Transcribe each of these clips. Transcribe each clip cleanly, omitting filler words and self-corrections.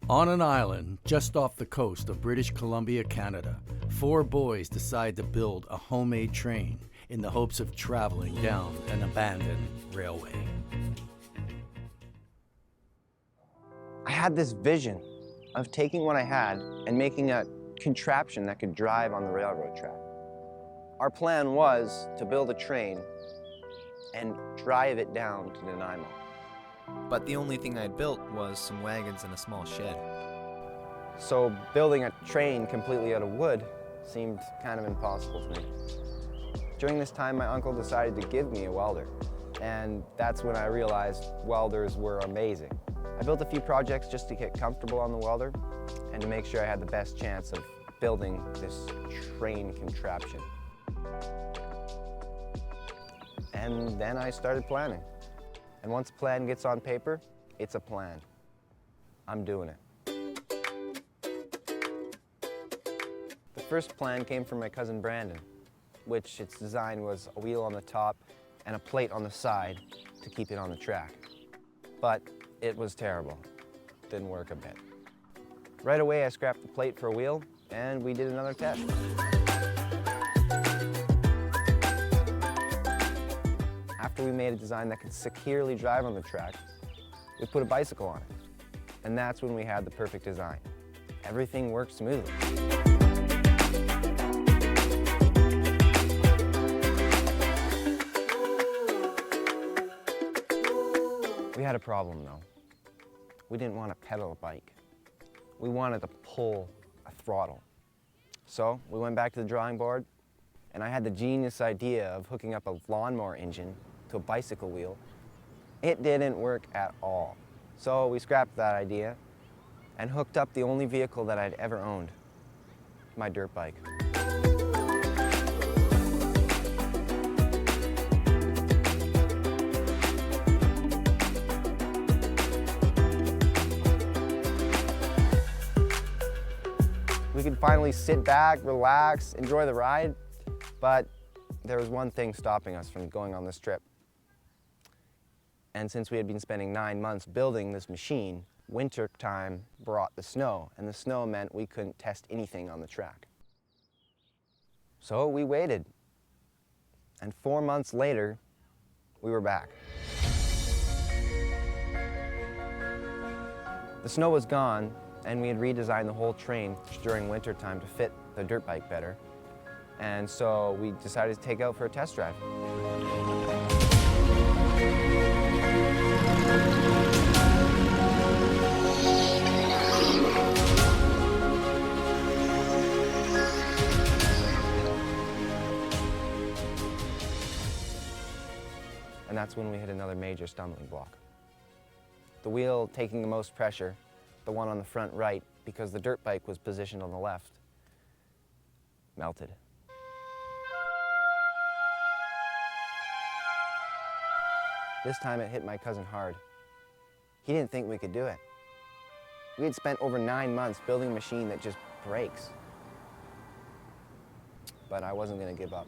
On an island just off the coast of British Columbia, Canada, four boys decide to build a homemade train in the hopes of traveling down an abandoned railway. I had this vision of taking what I had and making a contraption that could drive on the railroad track. Our plan was to build a train and drive it down to Nanaimo. But the only thing I'd built was some wagons and a small shed. So building a train completely out of wood seemed kind of impossible to me. During this time, my uncle decided to give me a welder, and that's when I realized welders were amazing. I built a few projects just to get comfortable on the welder and to make sure I had the best chance of building this train contraption. And then I started planning. And once a plan gets on paper, it's a plan. I'm doing it. The first plan came from my cousin Brandon, which its design was a wheel on the top and a plate on the side to keep it on the track. But it was terrible. Didn't work a bit. Right away, I scrapped the plate for a wheel, and we did another test. After we made a design that could securely drive on the track, we put a bicycle on it. And that's when we had the perfect design. Everything worked smoothly. We had a problem though. We didn't want to pedal a bike. We wanted to pull a throttle. So we went back to the drawing board, and I had the genius idea of hooking up a lawnmower engine to a bicycle wheel. It didn't work at all. So we scrapped that idea and hooked up the only vehicle that I'd ever owned, my dirt bike. We could finally sit back, relax, enjoy the ride, but there was one thing stopping us from going on this trip. And since we had been spending 9 months building this machine, winter time brought the snow, and the snow meant we couldn't test anything on the track. So we waited, and 4 months later, we were back. The snow was gone, and we had redesigned the whole train during winter time to fit the dirt bike better. And so we decided to take it out for a test drive. And that's when we hit another major stumbling block. The wheel taking the most pressure, the one on the front right, because the dirt bike was positioned on the left, melted. This time it hit my cousin hard. He didn't think we could do it. We had spent over 9 months building a machine that just breaks. But I wasn't going to give up.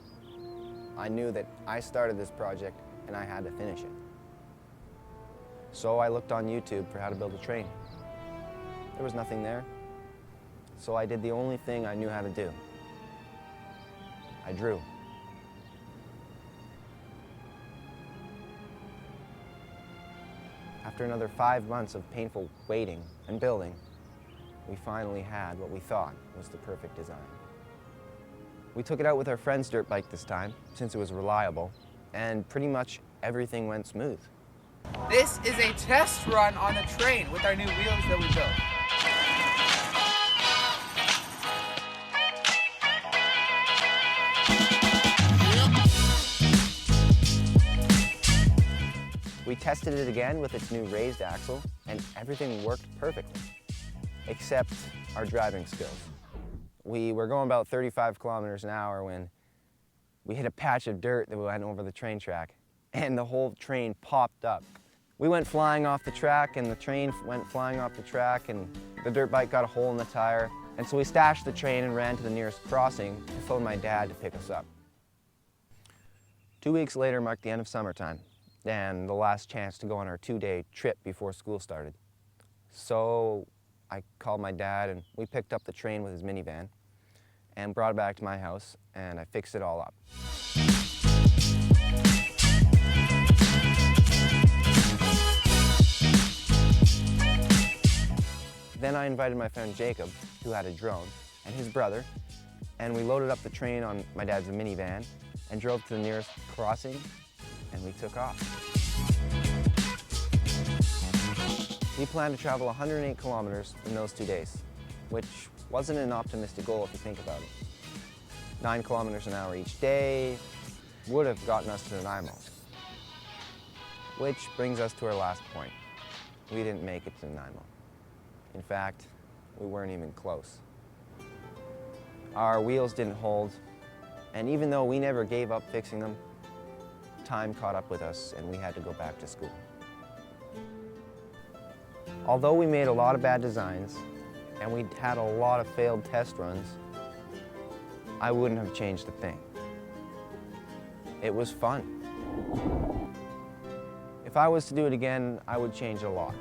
I knew that I started this project and I had to finish it. So I looked on YouTube for how to build a train. There was nothing there. So I did the only thing I knew how to do. I drew. After another 5 months of painful waiting and building, we finally had what we thought was the perfect design. We took it out with our friend's dirt bike this time, since it was reliable, and pretty much everything went smooth. This is a test run on the train with our new wheels that we built. We tested it again with its new raised axle, and everything worked perfectly, except our driving skills. We were going about 35 kilometers an hour when we hit a patch of dirt that went over the train track, and the whole train popped up. We went flying off the track, and the train went flying off the track, and the dirt bike got a hole in the tire. And so we stashed the train and ran to the nearest crossing to phone my dad to pick us up. 2 weeks later marked the end of summertime, and the last chance to go on our 2-day trip before school started. So I called my dad and we picked up the train with his minivan and brought it back to my house and I fixed it all up. Then I invited my friend Jacob, who had a drone, and his brother, and we loaded up the train on my dad's minivan and drove to the nearest crossing, and we took off. We planned to travel 108 kilometers in those 2 days, which wasn't an optimistic goal if you think about it. 9 kilometers an hour each day would have gotten us to Nanaimo. Which brings us to our last point. We didn't make it to Nanaimo. In fact, we weren't even close. Our wheels didn't hold, and even though we never gave up fixing them, time caught up with us and we had to go back to school. Although we made a lot of bad designs and we had a lot of failed test runs, I wouldn't have changed a thing. It was fun. If I was to do it again, I would change a lot.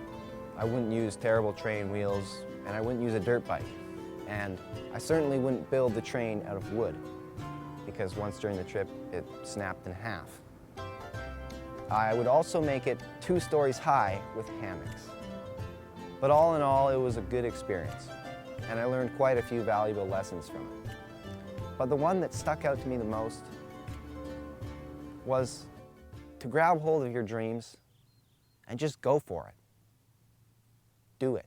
I wouldn't use terrible train wheels, and I wouldn't use a dirt bike. And I certainly wouldn't build the train out of wood, because once during the trip, it snapped in half. I would also make it 2 stories high with hammocks. But all in all, it was a good experience, and I learned quite a few valuable lessons from it. But the one that stuck out to me the most was to grab hold of your dreams and just go for it. Do it.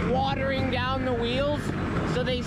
Watering down the wheels so they